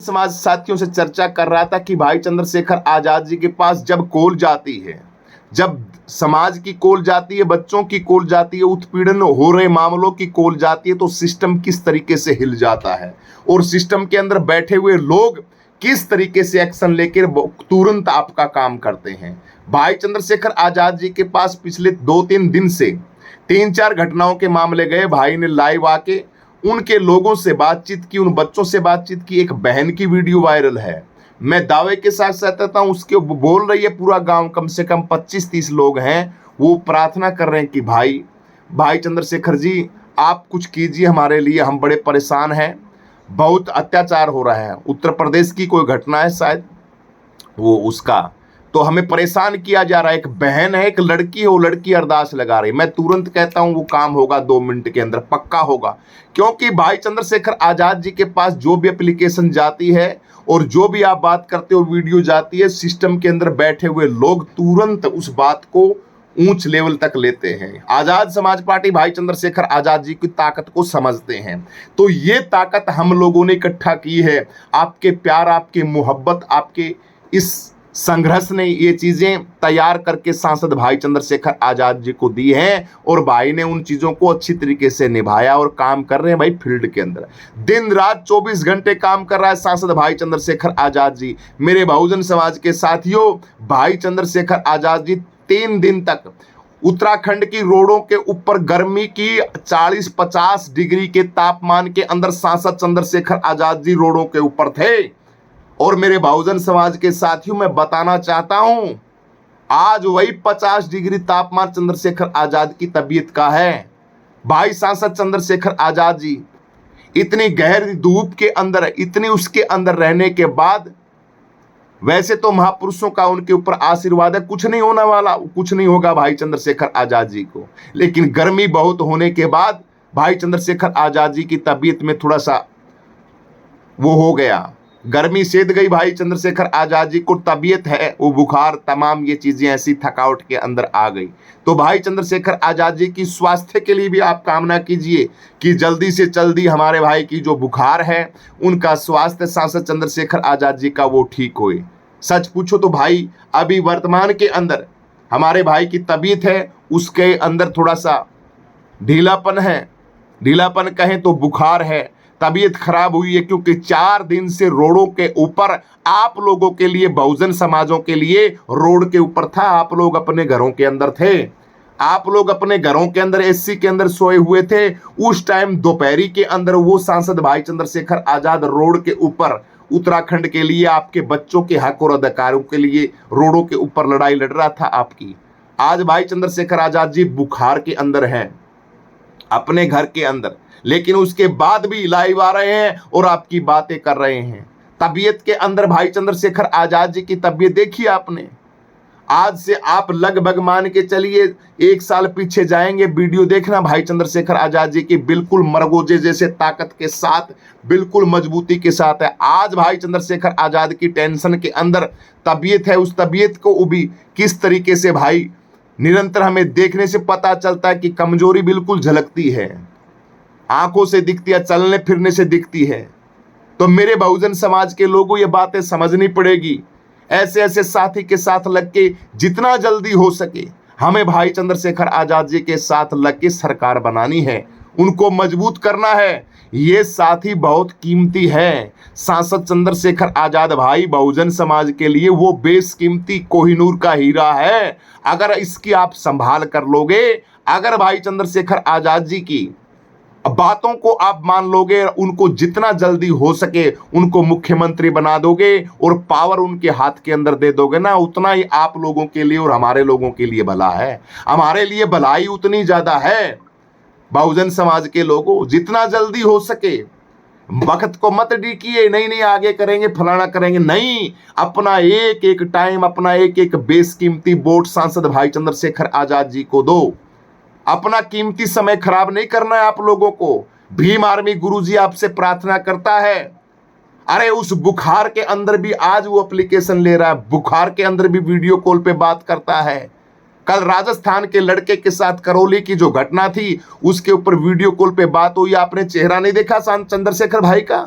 समाज साथियों से चर्चा कर रहा था कि भाई चंद्रशेखर आजाद जी के पास जब कॉल जाती है, जब समाज की कॉल जाती है, बच्चों की कॉल जाती है, उत्पीड़न हो रहे मामलों की कॉल जाती है, तो सिस्टम किस तरीके से हिल जाता है और सिस्टम के अंदर बैठे हुए लोग किस तरीके से एक्शन लेकर तुरंत आपका काम करते हैं। भाई चंद्रशेखर आजाद जी के पास पिछले 2-3 दिन से 3-4 घटनाओं के मामले गए। भाई ने लाइव आके उनके लोगों से बातचीत की, उन बच्चों से बातचीत की। एक बहन की वीडियो वायरल है, मैं दावे के साथ कहता हूं, उसके बोल रही है पूरा गांव, कम से कम 25-30 लोग हैं, वो प्रार्थना कर रहे हैं कि भाई चंद्रशेखर जी आप कुछ कीजिए हमारे लिए, हम बड़े परेशान हैं, बहुत अत्याचार हो रहा है। उत्तर प्रदेश की कोई घटना है शायद वो उसका, तो हमें परेशान किया जा रहा है। एक बहन है, एक लड़की है, वो लड़की अरदास लगा रही है। मैं तुरंत कहता हूं वो काम होगा 2 मिनट के अंदर, पक्का होगा। क्योंकि भाई चंद्रशेखर आजाद जी के पास जो भी एप्लीकेशन जाती है और जो भी आप बात करते हो वीडियो जाती है, सिस्टम के अंदर बैठे हुए लोग तुरंत उस बात को ऊंच लेवल तक लेते हैं। आजाद समाज पार्टी भाई चंद्रशेखर आजाद जी की ताकत को समझते हैं, तो ये ताकत हम लोगों ने इकट्ठा की है। आपके प्यार, आपके मोहब्बत, आपके इस संघर्ष ने ये चीजें तैयार करके सांसद भाई चंद्रशेखर आजाद जी को दी हैं और भाई ने उन चीजों को अच्छी तरीके से निभाया और काम कर रहे हैं। भाई फील्ड के अंदर दिन रात 24 घंटे काम कर रहा है सांसद भाई चंद्रशेखर आजाद जी। मेरे बहुजन समाज के साथियों, भाई चंद्रशेखर आजाद जी 3 दिन तक उत्तराखंड की रोडों के ऊपर गर्मी की 40-50 डिग्री के तापमान के अंदर सांसद चंद्रशेखर आजाद जी रोडों के ऊपर थे। और मेरे बहुजन समाज के साथियों, मैं बताना चाहता हूं, आज वही 50 डिग्री तापमान चंद्रशेखर आजाद की तबीयत का है। भाई सांसद चंद्रशेखर आजाद जी इतनी गहरी धूप के अंदर, इतनी उसके अंदर रहने के बाद, वैसे तो महापुरुषों का उनके ऊपर आशीर्वाद है, कुछ नहीं होने वाला, कुछ नहीं होगा भाई चंद्रशेखर आजाद जी को, लेकिन गर्मी बहुत होने के बाद भाई चंद्रशेखर आजाद जी की तबीयत में थोड़ा सा वो हो गया, गर्मी सेध गई भाई चंद्रशेखर आजाद जी को, तबीयत है वो बुखार, तमाम ये चीजें ऐसी थकावट के अंदर आ गई। तो भाई चंद्रशेखर आजाद जी की स्वास्थ्य के लिए भी आप कामना कीजिए कि जल्दी से जल्दी हमारे भाई की जो बुखार है उनका स्वास्थ्य सांसद चंद्रशेखर आजाद जी का वो ठीक होए। सच पूछो तो भाई अभी वर्तमान के अंदर हमारे भाई की तबीयत है, उसके अंदर थोड़ा सा ढीलापन है, ढीलापन कहें तो बुखार है, तबीयत खराब हुई है, क्योंकि 4 दिन से रोडों के ऊपर आप लोगों के लिए, बहुजन समाजों के लिए रोड के ऊपर था। आप लोग अपने घरों के अंदर थे, आप लोग अपने घरों के अंदर एसी के अंदर सोए हुए थे। उस टाइम दोपहरी के अंदर वो सांसद भाई चंद्रशेखर आजाद रोड के ऊपर उत्तराखंड के लिए, आपके बच्चों के हक और अधिकारों के लिए रोडों के ऊपर लड़ाई लड़ रहा था आपकी। आज भाई चंद्रशेखर आजाद जी बुखार के अंदर हैं अपने घर के अंदर, लेकिन उसके बाद भी लाइव आ रहे हैं और आपकी बातें कर रहे हैं। तबीयत के अंदर भाई चंद्रशेखर आजाद जी की तबीयत देखी आपने। आज से आप लगभग मान के चलिए 1 साल पीछे जाएंगे, वीडियो देखना भाई चंद्रशेखर आजाद जी की, बिल्कुल मरगोजे जैसे ताकत के साथ, बिल्कुल मजबूती के साथ है। आज भाई चंद्रशेखर आजाद की टेंशन के अंदर तबीयत है, उस तबीयत को भी किस तरीके से भाई निरंतर हमें देखने से पता चलता है कि कमजोरी बिल्कुल झलकती है, आंखों से दिखती है, चलने फिरने से दिखती है। तो मेरे बहुजन समाज के लोगों ये बातें समझनी पड़ेगी। ऐसे ऐसे साथी के साथ लग के जितना जल्दी हो सके हमें भाई चंद्रशेखर आजाद जी के साथ लग के सरकार बनानी है, उनको मजबूत करना है। ये साथी बहुत कीमती है। सांसद चंद्रशेखर आजाद भाई बहुजन समाज के लिए वो बेशकीमती कोहिनूर का हीरा है। अगर इसकी आप संभाल कर लोगे, अगर भाई चंद्रशेखर आजाद जी की बातों को आप मान लोगे, उनको जितना जल्दी हो सके उनको मुख्यमंत्री बना दोगे और पावर उनके हाथ के अंदर दे दोगे ना, उतना ही आप लोगों के लिए और हमारे लोगों के लिए भला है। हमारे लिए भलाई उतनी ज्यादा है। बहुजन समाज के लोगों, जितना जल्दी हो सके वक्त को मत डीकिए, नहीं आगे करेंगे, फलाना करेंगे, नहीं, अपना एक एक टाइम, अपना एक एक बेशकीमती वोट सांसद भाई चंद्रशेखर आजाद जी को दो। अपना कीमती समय खराब नहीं करना है आप लोगों को। भीम आर्मी गुरुजी आपसे प्रार्थना करता है। अरे उस बुखार के अंदर भी आज वो एप्लीकेशन ले रहा है, बुखार के अंदर भी वीडियो कॉल पे बात करता है। कल राजस्थान के लड़के के साथ करौली की जो घटना थी उसके ऊपर वीडियो कॉल पे बात हुई, आपने चेहरा नहीं देखा चंद्रशेखर भाई का?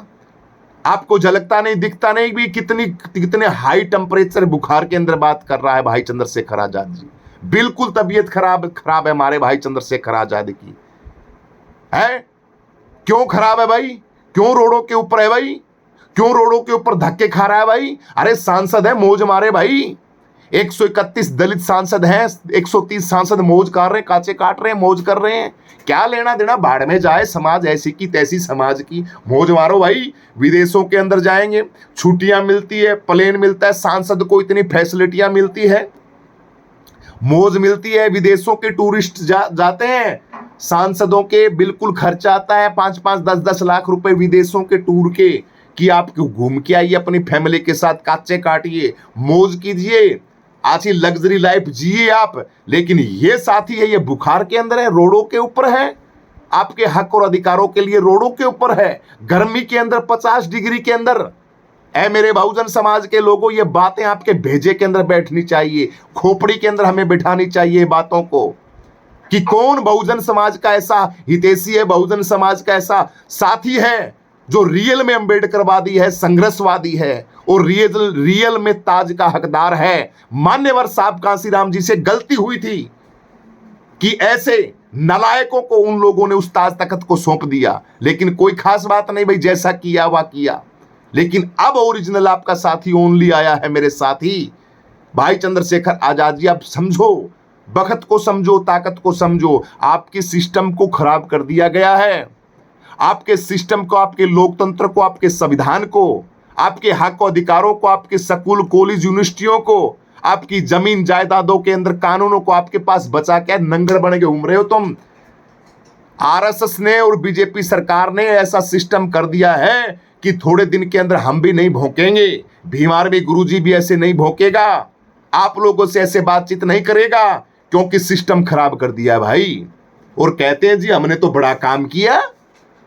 आपको झलकता नहीं, दिखता नहीं भी कितने हाई टेम्परेचर बुखार के अंदर बात कर रहा है भाई चंद्रशेखर आजाद जी। बिल्कुल तबीयत खराब है हमारे भाई चंद्रशेखर आजाद की। है क्यों खराब है भाई? क्यों रोडों के ऊपर है भाई? क्यों रोडों के ऊपर धक्के खा रहा है भाई? अरे सांसद है, मौज मारे भाई। 131 दलित सांसद हैं, 130 सांसद मौज कर रहे हैं, काचे काट रहे हैं, मौज कर रहे हैं। क्या लेना देना, बाढ़ में जाए समाज, ऐसी की तैसी समाज की, मौज मारो भाई। विदेशों के अंदर जाएंगे, छुट्टियां मिलती है, प्लेन मिलता है, सांसद को इतनी फैसिलिटियां मिलती है, मौज मिलती है। विदेशों के टूरिस्ट जाते हैं, सांसदों के बिल्कुल खर्चा आता है 5-5, 10-10 लाख रुपए विदेशों के टूर के, कि आप क्यों घूम के आइए अपनी फैमिली के साथ, काचे काटिए, मौज कीजिए, अच्छी लग्जरी लाइफ जिए आप। लेकिन ये साथी है, ये बुखार के अंदर है, रोडों के ऊपर है, आपके हक और अधिकारों के लिए रोडों के ऊपर है, गर्मी के अंदर 50 डिग्री के अंदर। ऐ मेरे बहुजन समाज के लोगों, ये बातें आपके भेजे के अंदर बैठनी चाहिए, खोपड़ी के अंदर हमें बिठानी चाहिए बातों को, कि कौन बहुजन समाज का ऐसा हितैषी है, बहुजन समाज का ऐसा साथी है जो रियल में अम्बेडकरवादी है, संघर्षवादी है, और रियल में ताज का हकदार है। मान्यवर साहब कांसीराम जी से गलती हुई थी कि ऐसे नालायकों को उन लोगों ने उस ताज तख्त को सौंप दिया, लेकिन कोई खास बात नहीं भाई, जैसा किया वह किया। लेकिन अब ओरिजिनल आपका साथी ओनली आया है मेरे साथी भाई चंद्रशेखर आजाद जी। आप समझो, बखत को समझो, ताकत को समझो। आपके सिस्टम को खराब कर दिया गया है, आपके सिस्टम को, आपके लोकतंत्र को, आपके संविधान को, आपके हक और अधिकारों को, आपके स्कूल कॉलेज यूनिवर्सिटियों को, आपकी जमीन जायदादों के अंदर कानूनों को आपके पास बचा के नंगर बन के घूम रहे हो तुम। आरएसएस ने और बीजेपी सरकार ने ऐसा सिस्टम कर दिया है कि थोड़े दिन के अंदर हम भी नहीं भौंकेंगे, भीमार भी गुरुजी भी ऐसे नहीं भौंकेगा, आप लोगों से ऐसे बातचीत नहीं करेगा, क्योंकि सिस्टम खराब कर दिया है भाई। और कहते हैं जी हमने तो बड़ा काम किया,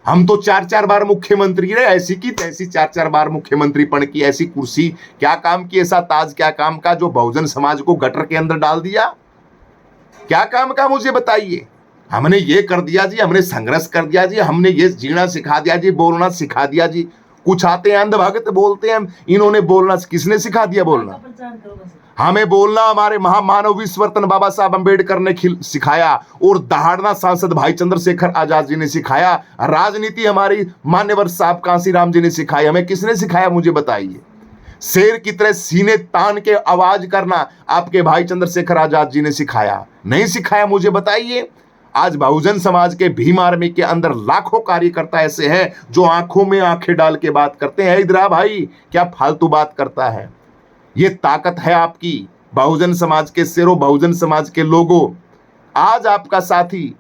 हम तो 4-4 बार मुख्यमंत्री रहे, ऐसी की तैसी 4-4 बार मुख्यमंत्रीपण की, ऐसी कुर्सी क्या काम की, ऐसा ताज क्या काम का जो बहुजन समाज को गटर के अंदर डाल दिया? क्या काम का मुझे बताइए। हमने ये कर दिया जी, हमने संघर्ष कर दिया जी, हमने ये जीना सिखा दिया जी, बोलना सिखा दिया जी। कुछ आते हैं अंधभक्त बोलते हैं, इन्होंने बोलना किसने सिखा दिया? बोलना हमें बोलना हमारे महामानव विश्वरतन बाबा साहब अंबेडकर ने सिखाया, और दहाड़ना सांसद भाई चंद्रशेखर आजाद जी ने सिखाया, राजनीति हमारी मान्यवर साहब कांसीराम जी ने सिखाई। हमें किसने सिखाया मुझे बताइए? शेर की तरह सीने तान के आवाज करना आपके भाई चंद्रशेखर आजाद जी ने सिखाया? नहीं सिखाया, मुझे बताइए। आज बहुजन समाज के भीम आर्मी के अंदर लाखों कार्यकर्ता ऐसे हैं जो आंखों में आंखें डाल के बात करते हैं, इधर भाई क्या फालतू बात करता है। ये ताकत है आपकी बहुजन समाज के शेरों, बहुजन समाज के लोगों। आज आपका साथी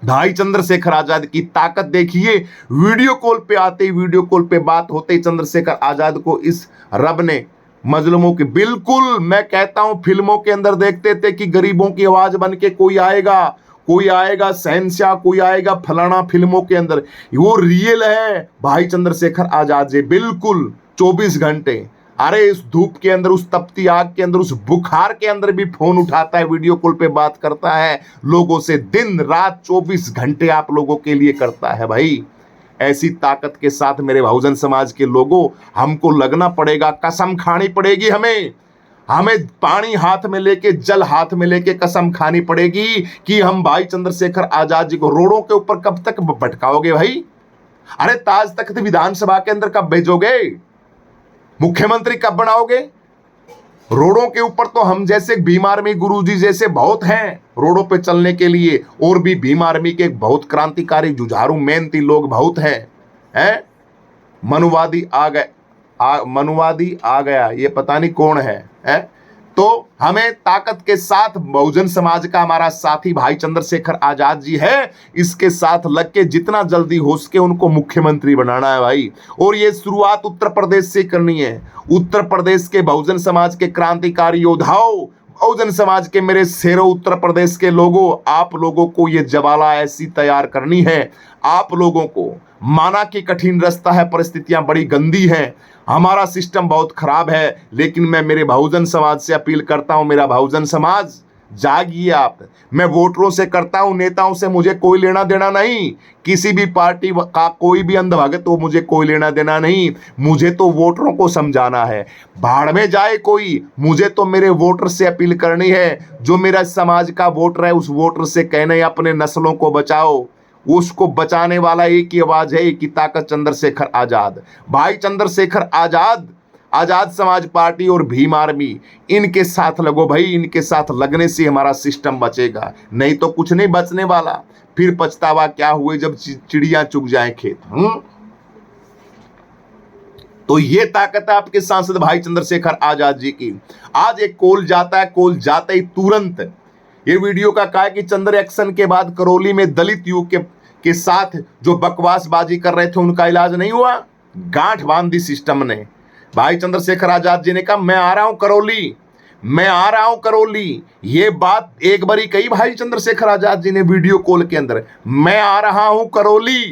भाई चंद्रशेखर आजाद की ताकत देखिए। वीडियो कॉल पे आते ही, वीडियो कॉल पे बात होते ही चंद्रशेखर आजाद को इस रब ने मजलूमों की, बिल्कुल मैं कहता हूं फिल्मों के अंदर देखते थे कि गरीबों की आवाज बन के कोई आएगा, कोई आएगा शहंशाह, कोई आएगा फलाना, फिल्मों के अंदर वो रियल है भाई चंद्रशेखर आजाद जी। बिल्कुल 24 घंटे, अरे इस धूप के अंदर, उस तपती आग के अंदर, उस बुखार के अंदर भी फोन उठाता है, वीडियो कॉल पे बात करता है लोगों से, दिन रात 24 घंटे आप लोगों के लिए करता है भाई। ऐसी ताकत के साथ मेरे बहुजन समाज के लोगों हमको लगना पड़ेगा, कसम खानी पड़ेगी हमें पानी हाथ में लेके, जल हाथ में लेके कसम खानी पड़ेगी कि हम भाई चंद्रशेखर आजाद जी को रोडों के ऊपर कब तक भटकाओगे भाई? अरे ताज तख्त विधानसभा के अंदर कब भेजोगे? मुख्यमंत्री कब बनाओगे? रोडों के ऊपर तो हम जैसे भीम आर्मी गुरुजी जैसे बहुत हैं रोडों पे चलने के लिए, और भी भीम आर्मी के बहुत क्रांतिकारी जुझारू मेहनती लोग बहुत हैं। मनुवादी आ गया, ये पता नहीं कौन है? तो हमें ताकत के साथ बहुजन समाज का हमारा साथी भाई चंद्रशेखर आजाद जी है, इसके साथ लग के जितना जल्दी हो सके उनको मुख्यमंत्री बनाना है भाई। और ये शुरुआत उत्तर प्रदेश से करनी है। उत्तर प्रदेश के बहुजन समाज के क्रांतिकारी योद्धाओं, बहुजन समाज के मेरे शेरों, उत्तर प्रदेश के लोगों, आप लोगों को ये जवाला ऐसी तैयार करनी है। आप लोगों को माना कि कठिन रास्ता है, परिस्थितियां बड़ी गंदी हैं, हमारा सिस्टम बहुत खराब है, लेकिन मैं मेरे बहुजन समाज से अपील करता हूं, मेरा बहुजन समाज जागिए आप। मैं वोटरों से करता हूं, नेताओं से मुझे कोई लेना देना नहीं, किसी भी पार्टी का कोई भी अंधभगत हो मुझे कोई लेना देना नहीं। मुझे तो वोटरों को समझाना है। भाड़ में जाए कोई, मुझे तो मेरे वोटर से अपील करनी है। जो मेरा समाज का वोटर है, उस वोटर से कहना है अपने नस्लों को बचाओ। उसको बचाने वाला एक ही आवाज है, एक ही ताकत, चंद्रशेखर आजाद। भाई चंद्रशेखर आजाद, आजाद समाज पार्टी और भीम आर्मी, इनके साथ लगो भाई। इनके साथ लगने से हमारा सिस्टम बचेगा, नहीं तो कुछ नहीं बचने वाला। फिर पछतावा क्या हुए जब चिड़िया चुग जाए खेत। तो ये ताकत है आपके सांसद भाई चंद्रशेखर आजाद जी की। आज एक कॉल जाता है, कॉल जाते ही तुरंत ये वीडियो का कहा कि चंद्र एक्शन के बाद करौली में दलित युवक के साथ जो बकवासबाजी कर रहे थे उनका इलाज नहीं हुआ। गांठ बांध दी सिस्टम ने। भाई चंद्रशेखर आजाद जी ने कहा मैं आ रहा हूं करौली, मैं आ रहा हूं करौली। ये बात एक बारी कही भाई चंद्रशेखर आजाद जी ने वीडियो कॉल के अंदर, मैं आ रहा हूं करौली।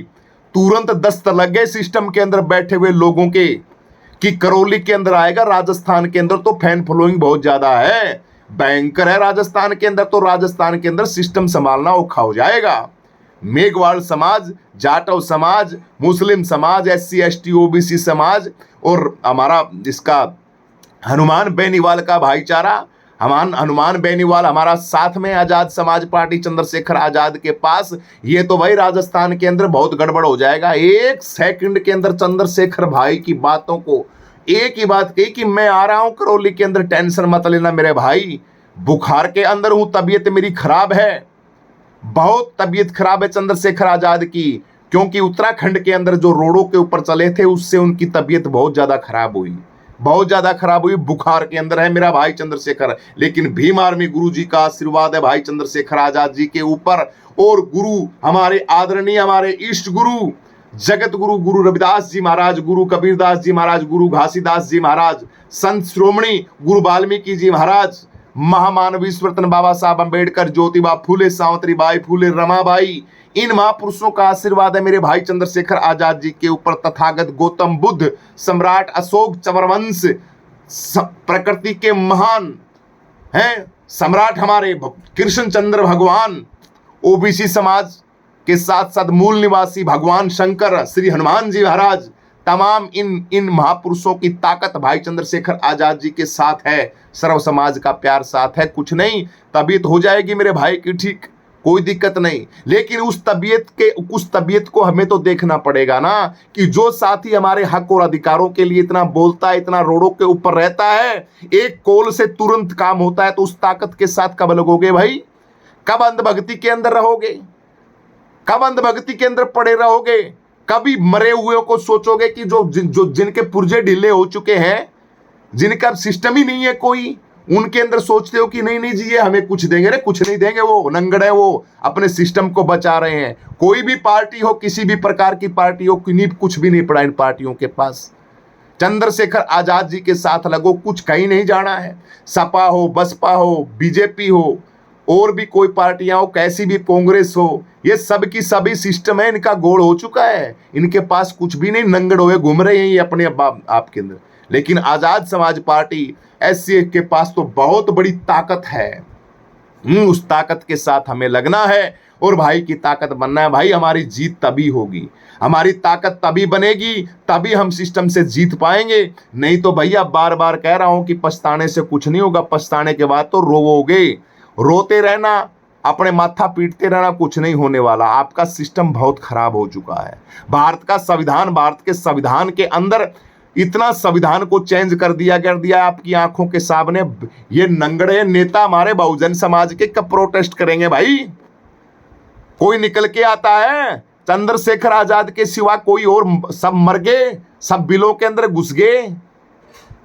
तुरंत दस्त लग गए सिस्टम के अंदर बैठे हुए लोगों के कि करौली के अंदर आएगा। राजस्थान के अंदर तो फैन फॉलोइंग बहुत ज्यादा है, भयंकर है राजस्थान के अंदर। तो राजस्थान के अंदर सिस्टम संभालना औखा हो जाएगा। मेघवाल समाज, जाटव समाज, मुस्लिम समाज, SC ST OBC समाज और हमारा जिसका हनुमान बेनीवाल का भाईचारा, हनुमान बेनीवाल हमारा साथ में आजाद समाज पार्टी चंद्रशेखर आजाद के पास। ये तो भाई राजस्थान के अंदर बहुत गड़बड़ हो जाएगा। एक सेकंड के अंदर चंद्रशेखर भाई की बातों को एक ही बात कही कि मैं आ रहा हूं करौली के अंदर, टेंशन मत लेना मेरे भाई। बुखार के अंदर हूं, तबीयत मेरी खराब है, बहुत तबीयत खराब है चंद्रशेखर आजाद की, क्योंकि उत्तराखंड के अंदर जो रोडों के ऊपर चले थे उससे उनकी तबीयत बहुत ज्यादा खराब हुई, बहुत ज्यादा खराब हुई। बुखार के अंदर है मेरा भाई चंद्रशेखर। लेकिन भीम आर्मी गुरु जी का आशीर्वाद है भाई चंद्रशेखर आजाद जी के ऊपर। और गुरु हमारे आदरणीय, हमारे इष्ट गुरु, जगत गुरु, गुरु रविदास जी महाराज, गुरु कबीरदास जी महाराज, गुरु घासीदास जी महाराज, संत श्रोमणी गुरु वाल्मीकि जी महाराज, महामानवी स्वतंत्र बाबा साहब अंबेडकर, ज्योतिबा फूले, सावित्रीबाई फूले, रमाबाई, इन महापुरुषों का आशीर्वाद है मेरे भाई चंद्रशेखर आजाद जी के ऊपर। तथागत गौतम बुद्ध, सम्राट अशोक चंद्रवंश, प्रकृति के महान हैं सम्राट हमारे कृष्ण चंद्र भगवान, OBC समाज के साथ साथ मूल निवासी भगवान शंकर, श्री हनुमान जी महाराज, तमाम इन महापुरुषों की ताकत भाई चंद्रशेखर आजाद जी के साथ है। सर्व समाज का प्यार साथ है। कुछ नहीं, तबीयत हो जाएगी मेरे भाई की ठीक, कोई दिक्कत नहीं। लेकिन उस तबीयत को हमें तो देखना पड़ेगा ना, कि जो साथी हमारे हक और अधिकारों के लिए इतना बोलता है, इतना रोडों के ऊपर रहता है, एक कॉल से तुरंत काम होता है, तो उस ताकत के साथ कब लगोगे भाई? कब अंधभक्ति के अंदर रहोगे? कब अंधभक्ति के अंदर पड़े रहोगे? कभी मरे हुए को सोचोगे कि जिनके पुर्जे ढीले हो चुके हैं, जिनका सिस्टम ही नहीं है कोई, उनके अंदर सोचते हो कि नहीं नहीं जी ये हमें कुछ देंगे? रे कुछ नहीं देंगे, वो नंगड़ है, वो अपने सिस्टम को बचा रहे हैं। कोई भी पार्टी हो, किसी भी प्रकार की पार्टी हो, कुछ भी नहीं पड़ा इन पार्टियों के पास। चंद्रशेखर आजाद जी के साथ लगो, कुछ कहीं नहीं जाना है। सपा हो, बसपा हो, बीजेपी हो, और भी कोई पार्टियां हो, कैसी भी कांग्रेस हो, ये सब की सभी सिस्टम है, इनका गोल हो चुका है। इनके पास कुछ भी नहीं, नंगड़ हुए घूम रहे हैं ये अपने आप के अंदर। लेकिन आजाद समाज पार्टी SC के पास तो बहुत बड़ी ताकत है। उस ताकत के साथ हमें लगना है और भाई की ताकत बनना है। भाई हमारी जीत तभी होगी, हमारी ताकत तभी बनेगी, तभी हम सिस्टम से जीत पाएंगे। नहीं तो भैया बार बार कह रहा हूं कि पछताने से कुछ नहीं होगा। पछताने के बाद तो रोवोगे, रोते रहना, अपने माथा पीटते रहना, कुछ नहीं होने वाला। आपका सिस्टम बहुत खराब हो चुका है। भारत का संविधान, भारत के संविधान के अंदर इतना संविधान को चेंज कर दिया आपकी आंखों के सामने। ये नंगड़े नेता हमारे बहुजन समाज के कब प्रोटेस्ट करेंगे भाई? कोई निकल के आता है? चंद्रशेखर आजाद के सिवा कोई और सब मर गए, सब बिलों के अंदर घुस गए,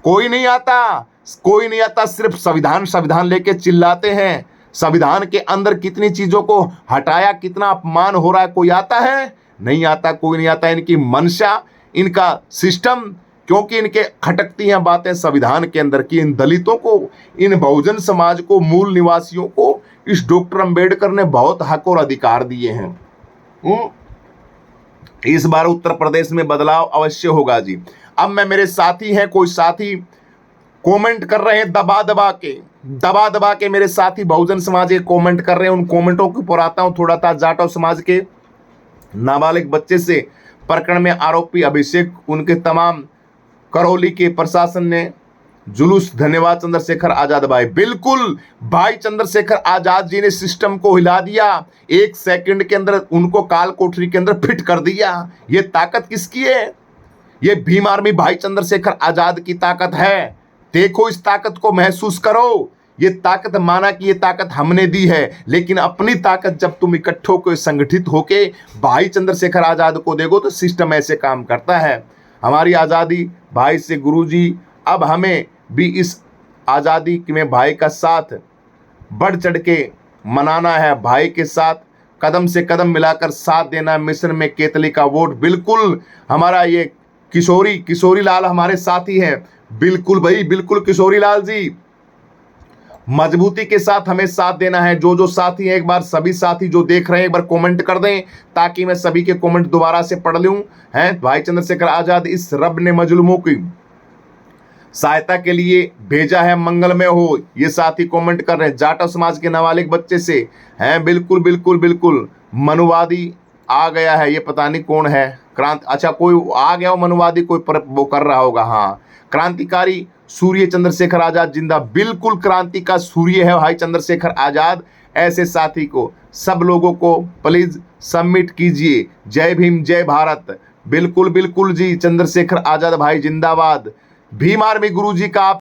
कोई नहीं आता, कोई नहीं आता। सिर्फ संविधान लेके चिल्लाते हैं। संविधान के अंदर कितनी चीजों को हटाया, कितना अपमान हो रहा है, कोई आता है? नहीं आता, कोई नहीं आता। इनकी मंशा, इनका सिस्टम, क्योंकि इनके खटकती हैं बातें संविधान के अंदर की इन दलितों को, इन बहुजन समाज को, मूल निवासियों को इस डॉक्टर अंबेडकर ने बहुत हक और अधिकार दिए हैं। इस बार उत्तर प्रदेश में बदलाव अवश्य होगा जी। अब मैं, मेरे साथी हैं, कोई साथी कमेंट कर रहे हैं दबा दबा के, दबा दबा के मेरे साथी बहुजन समाज के कमेंट कर रहे हैं, उन कमेंटों के ऊपर आता हूं थोड़ा। था जाटव समाज के नाबालिग बच्चे से प्रकरण में आरोपी अभिषेक, उनके तमाम करौली के प्रशासन ने जुलूस, धन्यवाद चंद्रशेखर आजाद भाई। बिल्कुल भाई चंद्रशेखर आजाद जी ने सिस्टम को हिला दिया, 1 सेकंड के अंदर उनको काल कोठरी के अंदर फिट कर दिया। ये ताकत किसकी है? ये भीम आर्मी भाई चंद्रशेखर आजाद की ताकत है। देखो, इस ताकत को महसूस करो। ये ताकत, माना कि ये ताकत हमने दी है, लेकिन अपनी ताकत जब तुम इकट्ठे होकर संगठित होके भाई चंद्रशेखर आजाद को देखो तो सिस्टम ऐसे काम करता है। हमारी आज़ादी भाई से गुरुजी, अब हमें भी इस आज़ादी में भाई का साथ बढ़ चढ़ के मनाना है। भाई के साथ कदम से कदम मिलाकर साथ देना। मिशन में केतली का वोट, बिल्कुल हमारा ये किशोरी लाल हमारे साथी हैं। बिल्कुल भाई, बिल्कुल किशोरी लाल जी, मजबूती के साथ हमें साथ देना है। जो साथी हैं, एक बार सभी साथी जो देख रहे हैं एक बार कमेंट कर दें, ताकि मैं सभी के कमेंट दोबारा से पढ़ लूं। हैं, भाई चंद्रशेखर आजाद, इस रब ने मजलूमों की सहायता के लिए भेजा है, मंगलमय हो। ये साथी कमेंट कर रहे हैं। जाटव समाज के नाबालिग बच्चे से हैं, बिल्कुल बिल्कुल बिल्कुल। मनुवादी आ गया है, ये पता नहीं कौन है। अच्छा, कोई आ गया हो मनुवादी, कोई वो कर रहा होगा। हाँ, क्रांतिकारी सूर्य चंद्रशेखर आजाद जिंदा। बिल्कुल क्रांति का सूर्य है भाई चंद्रशेखर आजाद। ऐसे साथी को, सब लोगों को प्लीज सबमिट कीजिए। जय भीम, जय भारत। बिल्कुल बिल्कुल जी, चंद्रशेखर आजाद भाई जिंदाबाद। भीम आर्मी गुरुजी का आप